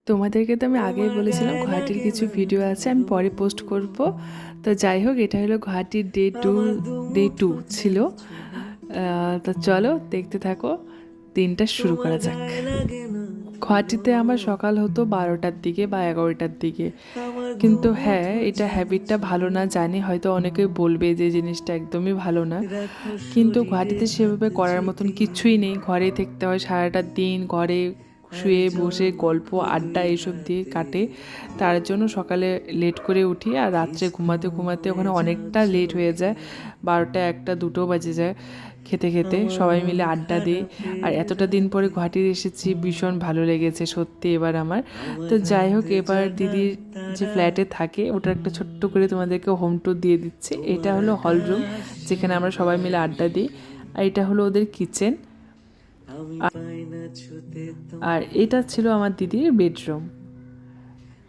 তোমাদেরকে তো আমি আগেই বলেছিলাম গুয়াহাটির কিছু ভিডিও আছে, আমি পরে পোস্ট করব। তো যাই হোক, এটা হলো গুয়াহাটির ডে টু ছিল। তো চলো দেখতে থাকো, দিনটা শুরু করা যাক। গুয়াহাটিতে আমার সকাল হতো 12টার দিকে বা 11টার দিকে। কিন্তু হ্যাঁ, এটা হ্যাবিটটা ভালো না জানি, হয়তো অনেকে বলবে যে জিনিসটা একদমই ভালো না। কিন্তু গুয়াহাটিতে সেভাবে করার মতন কিছুই নেই, ঘরেই থাকতে হয় সারাটা দিন, ঘরে শুয়ে বসে গল্প আড্ডা এইসব দিয়ে কাটে। তার জন্য সকালে লেট করে উঠি, আর রাত্রে ঘুমাতে ঘুমাতে ওখানে অনেকটা লেট হয়ে যায়, 12টা 1টা 2টো বাজে যায়। খেতে খেতে সবাই মিলে আড্ডা দিই। আর এতটা দিন পরে গুয়াহাটি এসেছি, ভীষণ ভালো লেগেছে সত্যি এবার আমার। তো যাই হোক, এবার দিদির যে ফ্ল্যাটে থাকে ওটা একটা ছোট্ট করে তোমাদেরকে হোম ট্যুর দিয়ে দিচ্ছি। এটা হলো হল রুম, যেখানে আমরা সবাই মিলে আড্ডা দিই। আর এটা হলো ওদের কিচেন, আর এটা ছিল আমার দিদির বেডরুম।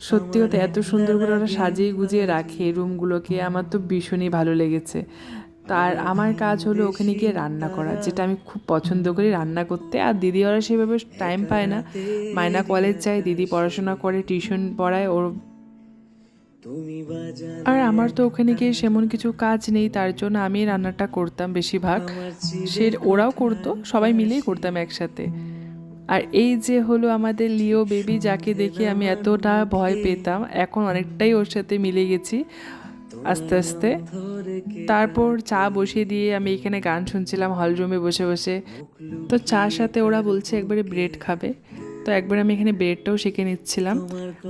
সত্যি কথা, এত সুন্দর করে ওরা সাজিয়ে গুজিয়ে রাখে রুমগুলোকে, আমার তো ভীষণই ভালো লেগেছে। তার আমার কাজ হলো ওখানে গিয়ে রান্না করা, যেটা আমি খুব পছন্দ করি রান্না করতে। আর দিদি ওরা সেভাবে টাইম পায় না, মায়না কলেজ যায়, দিদি পড়াশোনা করে, টিউশন পড়ায় ওর। আর আমার তো ওখানে গিয়ে সেমন কিছু কাজ নেই, তার জন্য আমি রান্নাটা করতাম বেশিরভাগ। ওরাও করতো, সবাই মিলেই করতাম একসাথে। আর এই যে হলো আমাদের লিও বেবি, যাকে দেখে আমি এতটা ভয় পেতাম, এখন অনেকটাই ওর সাথে মিলে গেছি আস্তে আস্তে। তারপর চা বসিয়ে দিয়ে আমি এখানে গান শুনছিলাম হল রুমে বসে বসে। তো চার সাথে ওরা বলছে একবারে ব্রেড খাবে, তো একবার আমি এখানে ব্রেডটাও শিখে নিচ্ছিলাম।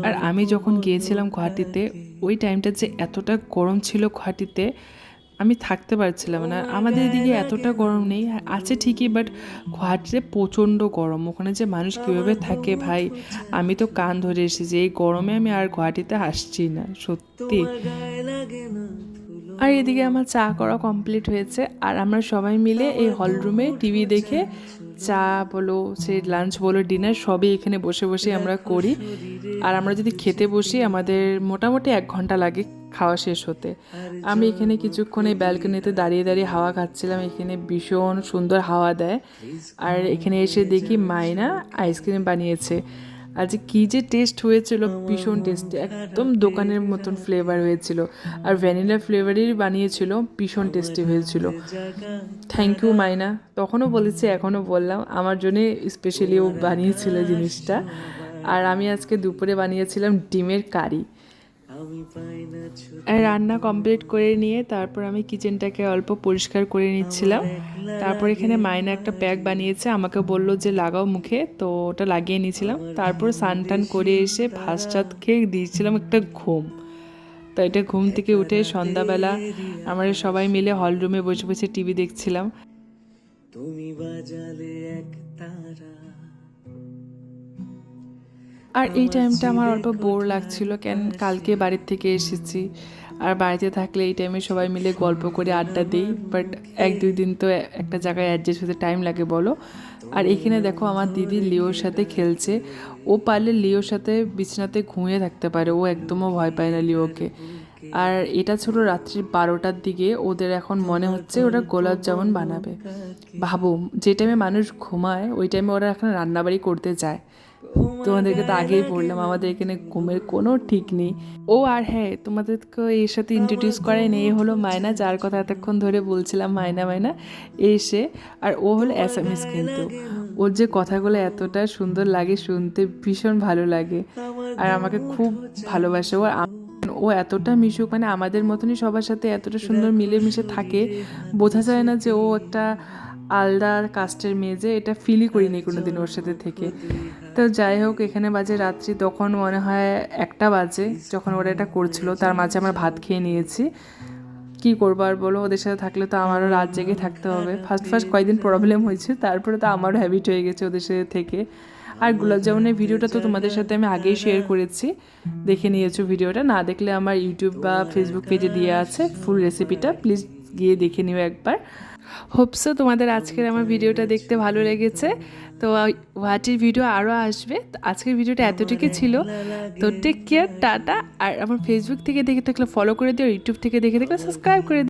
আর আমি যখন গিয়েছিলাম গুয়াহাটিতে, ওই টাইমটা যে এতটা গরম ছিল গুয়াহাটিতে, আমি থাকতে পারছিলাম না। আমাদের এদিকে এতটা গরম নেই, আছে ঠিকই, বাট গুয়াহাটিতে প্রচণ্ড গরম। ওখানে যে মানুষ কীভাবে থাকে ভাই, আমি তো কান ধরে এসেছি, এই গরমে আমি আর গুয়াহাটিতে আসছি না সত্যি। আর এদিকে আমার চা করা কমপ্লিট হয়েছে, আর আমরা সবাই মিলে এই হল রুমে টিভি দেখে, চা বলো সে লাঞ্চ বলো ডিনার সবই এখানে বসে বসে আমরা করি। আর আমরা যদি খেতে বসি, আমাদের মোটামুটি 1 ঘন্টা লাগে খাওয়া শেষ হতে। আমি এখানে কিছুক্ষণ এই ব্যালকনিতে দাঁড়িয়ে দাঁড়িয়ে হাওয়া খাচ্ছিলাম, এখানে ভীষণ সুন্দর হাওয়া দেয়। আর এখানে এসে দেখি মায়না আইসক্রিম বানিয়েছে, আর যে কী যে টেস্ট হয়েছিল, ভীষণ টেস্টি, একদম দোকানের মতন ফ্লেভার হয়েছিল। আর ভ্যানিলা ফ্লেভারেরই বানিয়েছিল, ভীষণ টেস্টি হয়েছিল। থ্যাংক ইউ মাইনা, তখনও বলেছি এখনও বললাম, আমার জন্যে স্পেশালি ও বানিয়েছিল জিনিসটা। আর আমি আজকে দুপুরে বানিয়েছিলাম ডিমের কারি। আর রান্না কমপ্লিট করে নিয়ে তারপর আমি কিচেনটাকে অল্প পরিষ্কার করে নিচ্ছিলাম। তারপর এখানে মায়না একটা প্যাক বানিয়েছে, আমাকে বললো যে লাগাও মুখে, তো ওটা লাগিয়ে নিয়েছিলাম। তারপর স্নান টান করে এসে ভাত টাত খেয়ে দিয়েছিলাম একটা ঘুম। তো এটা ঘুম থেকে উঠে সন্ধ্যাবেলা আমরা সবাই মিলে হল রুমে বসে বসে টিভি দেখছিলাম। আর এই টাইমটা আমার অল্প বোর লাগছিল, কেন কালকে বাড়ির থেকে এসেছি। আর বাড়িতে থাকলে এই টাইমে সবাই মিলে গল্প করে আড্ডা দিই, বাট 1-2 দিন তো একটা জায়গায় অ্যাডজাস্ট হতে টাইম লাগে বলো। আর এখানে দেখো আমার দিদি লিওর সাথে খেলছে। ও পারলে লিওর সাথে বিছানাতে ঘুমিয়ে থাকতে পারে, ও একদমও ভয় পায় না লিওকে। আর এটা ছিল রাত্রি 12টার দিকে, ওদের এখন মনে হচ্ছে ওরা গোলাপ জামুন বানাবে। ভাবো, যে টাইমে মানুষ ঘুমায় ওই টাইমে ওরা এখন রান্নাবাড়ি করতে যায়। তোমাদেরকে তো আগেই বললাম, আমাদের এখানে ঘুমের কোনো ঠিক নেই। ও আর হ্যাঁ, তোমাদেরকে এর সাথে ইন্ট্রোডিউস করাই নেই, এ হলো মায়না, যার কথা এতক্ষণ ধরে বলছিলাম, মায়না মায়না এসে। আর ও হলো অ্যাসামিস, কিন্তু ওর যে কথাগুলো এতটা সুন্দর লাগে শুনতে, ভীষণ ভালো লাগে। আর আমাকে খুব ভালোবাসে ও। ও এতটা মিশুক, মানে আমাদের মতনই সবার সাথে এতটা সুন্দর মিলেমিশে থাকে, বোঝা যায় না যে ও একটা আলাদা কাস্টের মেয়ে, যে এটা ফিলই করিনি কোনোদিন ওর সাথে থেকে। তো যাই হোক, এখানে বাজে রাত্রি, তখন মনে হয় 1টা বাজে যখন ওরা এটা করছিল। তার মাঝে আমরা ভাত খেয়ে নিয়েছি। কী করবো আর বলো, ওদের সাথে থাকলে তো আমারও রাত জেগে থাকতে হবে। ফার্স্ট কয়েকদিন প্রবলেম হয়েছে, তারপরে তো আমারও হ্যাবিট হয়ে গেছে ওদের সাথে থেকে। আর গোলাপ জামুনের ভিডিওটা তো তোমাদের সাথে আমি আগেই শেয়ার করেছি, দেখে নিয়েছো ভিডিওটা। না দেখলে আমার ইউটিউব বা ফেসবুক পেজে দিয়ে আছে ফুল রেসিপিটা, প্লিজ গিয়ে দেখে নিও একবার। হোপসো তোমাদের আজকের আমার ভিডিওটা দেখতে ভালো লেগেছে। তো গুয়াহাটির ভিডিও আরও আসবে। আজকের ভিডিওটা এতটুকুই ছিল। তো টেক কেয়ার, টাটা। আর আমার ফেসবুক থেকে দেখে থাকলে ফলো করে দিও, ইউটিউব থেকে দেখে থাকলে সাবস্ক্রাইব করে দিও।